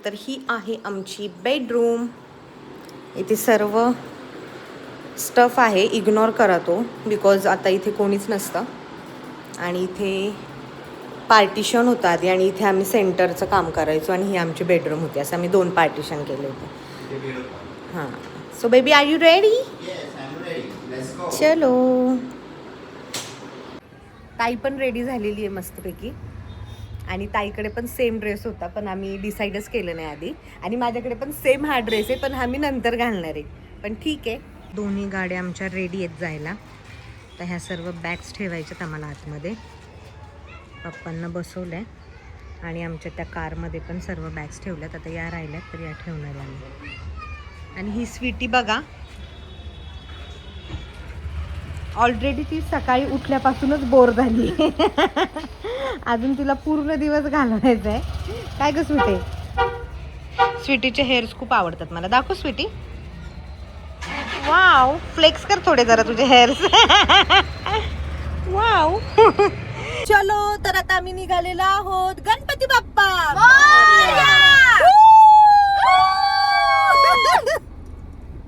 तर ही आहे आमची बेडरूम. इथे सर्व स्टफ आहे, इग्नोर करा तो, बिकॉज आता इथे कोणीच नसतं. आणि इथे पार्टिशन होतं आधी आणि इथे आम्ही सेंटरचं काम करायचो आणि ही आमची बेडरूम होती. असं आम्ही 2 पार्टिशन केले होते. हां, so baby are you ready? चलो. ताई पण रेडी झालेली आहे मस्तपैकी आणि ताईकडे पण सेम ड्रेस होता, पण आम्ही डिसाईडच केलं नाही आधी. आणि माझ्याकडे पण सेम हा ड्रेस आहे, पण हा मी नंतर घालणार आहे. पण ठीक आहे. दोन्ही गाड्या आमच्या रेडी आहेत जायला. तर ह्या सर्व बॅग्स ठेवायच्यात आम्हाला आतमध्ये. पप्पांना बसवलं आहे आणि आमच्या त्या कारमध्ये पण सर्व बॅग्स ठेवल्यात. आता या राहिल्यात तर या ठेवणार आहे आम्ही. आणि ही स्वीटी बघा, ऑलरेडी ती सकाळी उठल्यापासूनच बोर झाली. अजून तिला पूर्ण दिवस घालवायचा आहे. काय ग स्वीटी? स्वीटीचे हेअर्स खूप आवडतात मला. दाखव स्वीटी. वाव, फ्लेक्स कर थोडे जरा तुझे हेअर्स. वाव. चलो, तर आता आम्ही निघालेलो आहोत. गणपती बाप्पा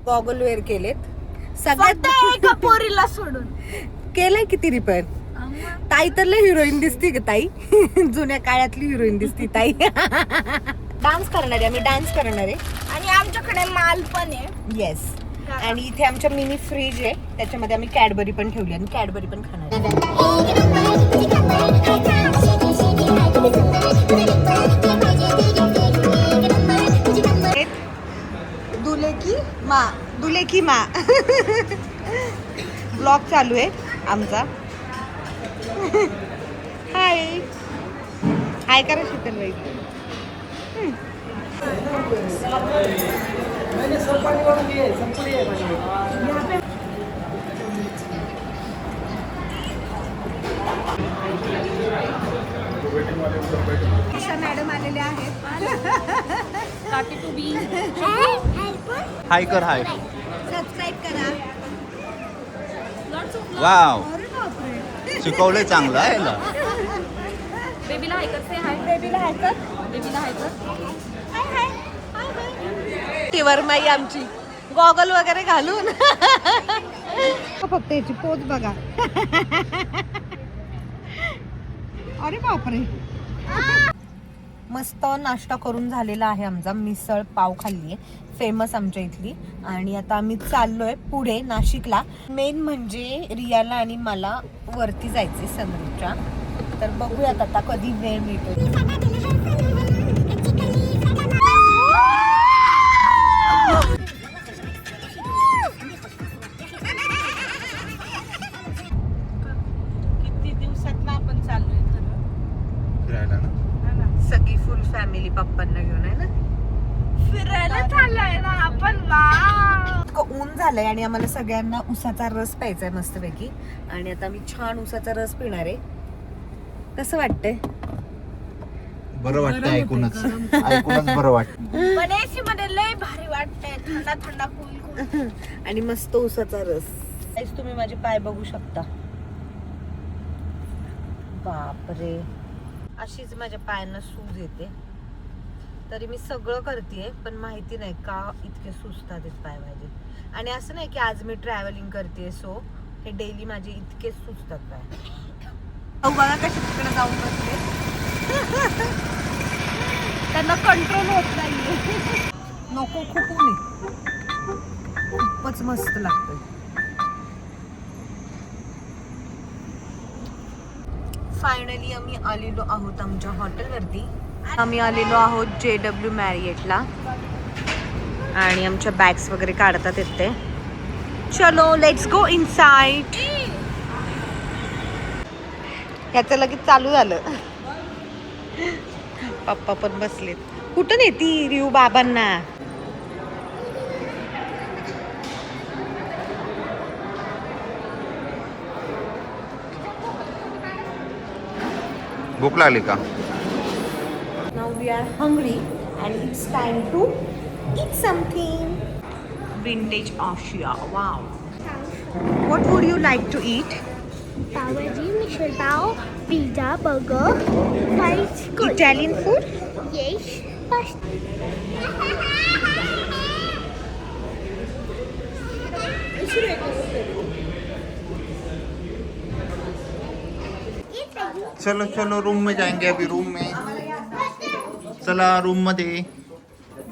गॉगल वेअर केलेत सगळ्यात पोरीला सोडून. केलंय किती रिपेअर. ताई तर लय हिरोईन दिसती ग ताई. जुन्या काळातली हिरोईन दिसती ताई. डान्स करणार आहे आम्ही, डान्स करणार आहे. आणि आमच्याकडे माल पण आहे. येस. आणि इथे आमच्या मिनी फ्रीज आहे, त्याच्यामध्ये आम्ही कॅडबरी पण ठेवली आणि कॅडबरी पण खाणार आहे. दुले की मा ब्लॉग चालू आहे आमचा. हाय हाय करा शीतल बाई. मॅडम आलेल्या आहेत. हाय कर, हाय. सबस्क्राईब करा. वाव, शिकवलंय चांगलं आहे ना. बेबीला हाय कर, से हाय. बेबीला हाय कर. बेबीला हाय कर. ती वरमाई आमची गॉगल वगैरे घालून. फक्त याची पोच बघा. अरे बापरे. मस्त नाश्ता करून झालेला आहे आमचा. मिसळ पाव खाल्ली आहे, फेमस आमच्या इथली. आणि आता आम्ही चाललोय पुढे नाशिकला. मेन म्हणजे रियाला आणि मला वरती जायचे सनरूफच्या. तर बघूयात आता कधी वेळ मिळतो. किती दिवसात आपण चाललोय फिरायला ना. सगळी फुल फॅमिली पप्पांना घेऊन आहे ना. फिरायला चाललोय ना आपण. इतकं ऊन झालंय आणि आम्हाला सगळ्यांना उसाचा रस प्यायचा आहे मस्तपैकी. आणि आता मी छान उसाचा रस पिणार आहे. कसं वाटतंय? बरं वाटतं ऐकूनच. ऐकूनच बरं वाटतं. पण एसी मध्ये लय भारी वाटतंय. थंडा थंडा कूल. आणि मस्त उसाचा रस. गाईस, तुम्ही माझे पाय बघू शकता. बापरे, अशीच माझ्या पायांना सूज येते. तरी मी सगळं करतेय, पण माहिती नाही का इतके सुजतात आहेत पाय माझे. आणि असं नाही की आज मी ट्रॅव्हलिंग करते सो हे डेली माझे इतके सुजतात पाय. बघा कशी तिकडे जाऊन बसले. त्यांना कंट्रोल होत नाहीये. नको, खूप ऊन आहे. खूपच मस्त लागतंय. फायनली आम्ही आलेलो आहोत आमच्या हॉटेलवरती. आम्ही आलेलो आहोत JW मॅरिएटला आणि आमच्या बॅग्स वगैरे काढतात येते. चलो लेट्स गो इनसाइड. याचं लगेच चालू झालं. पप्पा पण बसलेत. कुठं नेती रिऊ बाबांना? भूक लागली का? Now we are hungry and it's time to eat something. Vintage Asia. Wow. What would you like to eat? Pav bhaji, misal pav, pizza, burger, fries. Italian food? Yes. चलो चलो रूम में जाएंगे अभी रूम में. चला रूम मध्ये.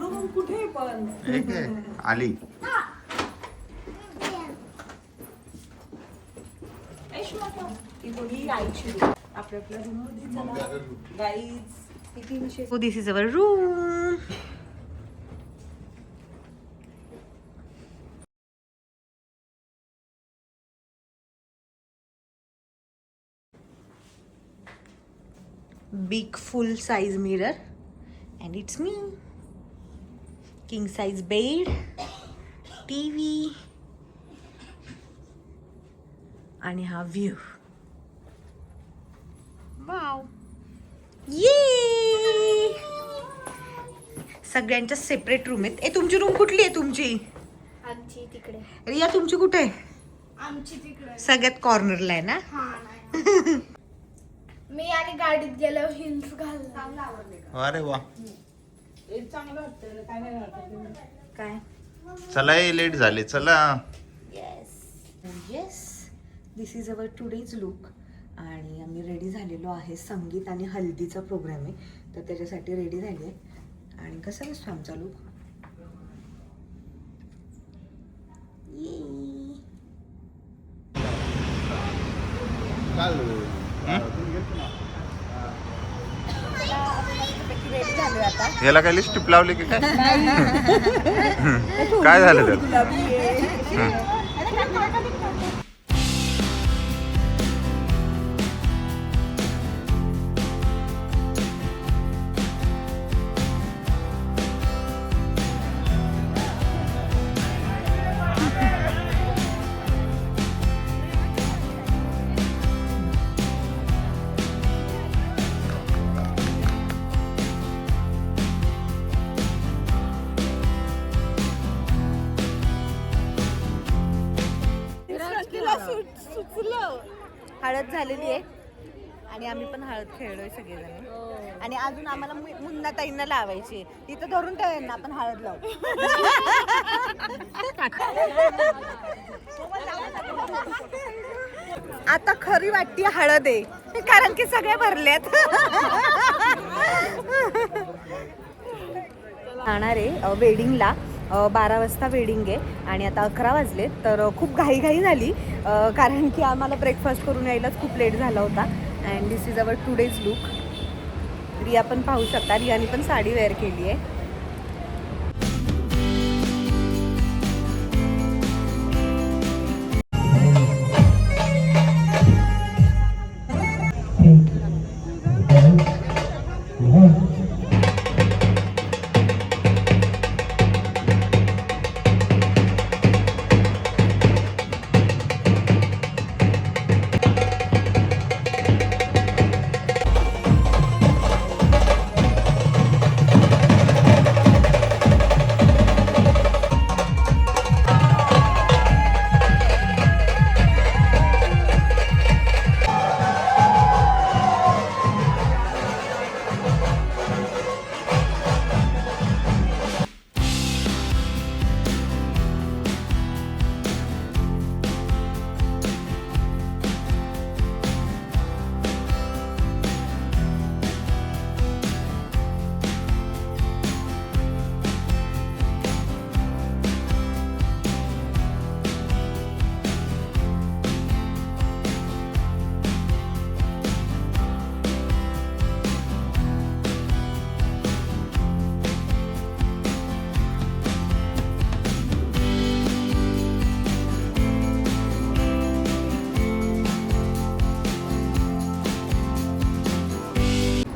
रूम कुठे पण एक आहे, आली. ही आईची रूम. आपल्या रूम मध्ये चला guys. So this is our room. Big full size mirror and it's me. King size bed, TV आणि हा व्ह्यू. वाव ये सगळ्यांच्या सेपरेट रूम आहेत. ए तुमची रूम कुठली आहे तुमची? आमची तिकडे. रिया तुमची कुठे आहे? आमची तिकडे. सगळ्यात कॉर्नरला आहे ना? हा नाही. मी आणि गाडीत गेलो हिल्स घालला. अरे वा. काय? चला लेट झाले चला. Yes this is our today's look. आणि आम्ही रेडी झालेलो आहे. संगीत आणि हल्दीचा प्रोग्राम आहे तर त्याच्यासाठी रेडी झाली आहे. आणि कसा दिसतो आमचा लुक? रेडी झालोय आता. याला काय लिस्टिप लावली की काय? काय झालं तर? हळद झालेली आहे आणि आम्ही पण हळद खेळलोय सगळेजण. आणि अजून आम्हाला मुन्ना ताईंना लावायची. तिथं धरून ठेवायला आपण हळद लावू. आता खरी वाटती हळद आहे कारण की सगळे भरलेत. जाणार आहे वेडिंगला. 12 वाजता वेडिंग आहे आणि आता 11 वाजले. तर खूप घाईघाई झाली कारण की आम्हाला ब्रेकफास्ट करून यायलाच खूप लेट झाला होता. And this is our today's look. Riya पण पाहू शकता. रियाने पण साडी वेअर केली आहे.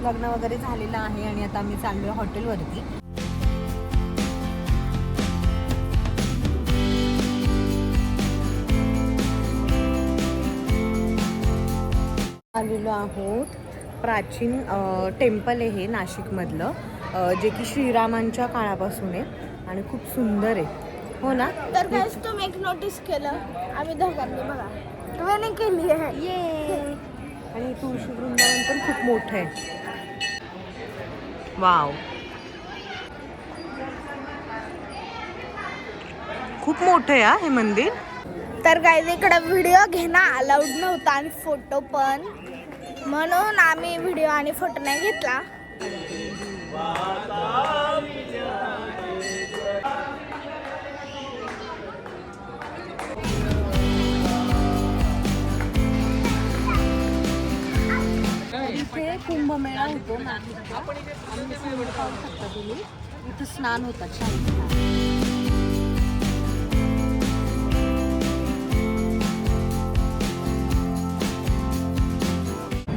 लग्न वगैरे झालेलं आहे आणि आता आम्ही चाललोय हॉटेलवरती. आलेलो आहोत. प्राचीन टेम्पल आहे हे नाशिकमधलं जे की श्रीरामांच्या काळापासून आहे आणि खूप सुंदर आहे. हो ना? तर गाइस तुम्ही एक नोटीस केलं आम्ही दोघांनी बघा ट्रेनिंग केली आहे. ये आणि तुळशी वृंदावन पण खूप मोठं आहे. वाव. खूप मोठं आहे हा हे मंदिर. तर गाईज इकडे व्हिडिओ घेणं अलाउड नव्हता आणि फोटो पण, म्हणून आम्ही व्हिडिओ आणि फोटो नाही घेतला. इथे कुंभमेळा होतो नाशिकचा. आणि समोर पाहू शकता तुम्ही, इथं स्नान होतात, शाही स्नान.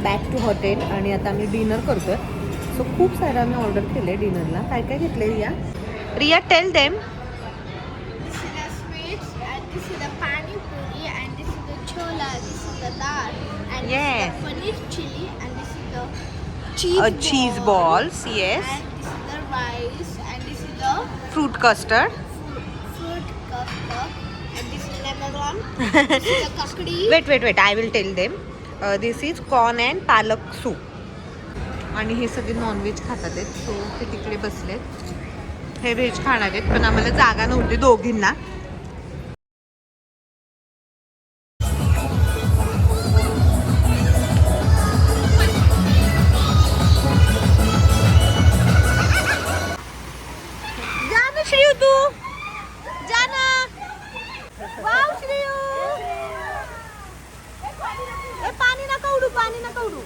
बॅक टू हॉटेल आणि आता आम्ही डिनर करतोय. सो खूप सारं आम्ही ऑर्डर केले डिनरला. काय काय घेतलंय Riya? Riya tell them. This is the sweets, and this is the pani puri, and this is the chola, this is the dal, and Yes. this is the paneer chili, and this is the cheese balls, yes. and this is the rice, and this is the Fruit custard. fruit custard, and this is lemon. This is the kakdi. Wait. I will tell them. This is corn and पालक soup. आणि हे सगळे non veg खातात आहेत. So ते तिकडे बसलेत. हे व्हेज खाणार आहेत, पण आम्हाला जागा नव्हती दोघींना. जा ना श्रेयू, तू जा ना. वाव श्रेयू, पाणी नका उडू.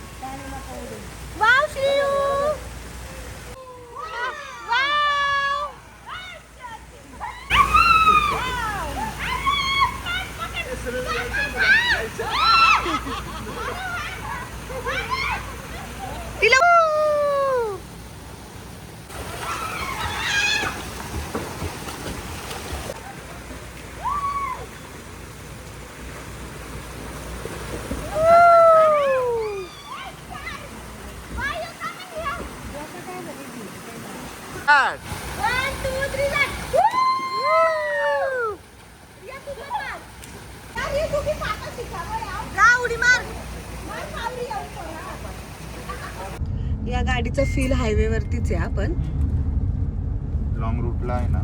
Wow Shreyu, wow. तिला One, two, three, let's go! या तुझं मार. यार, ये तू की पापा शिकावं यार. जा उडी मार. मार खावरी येऊ सोडा. या गाडीचा फील हायवे वरतीच आहे. आपण लॉंग रूटला आहे ना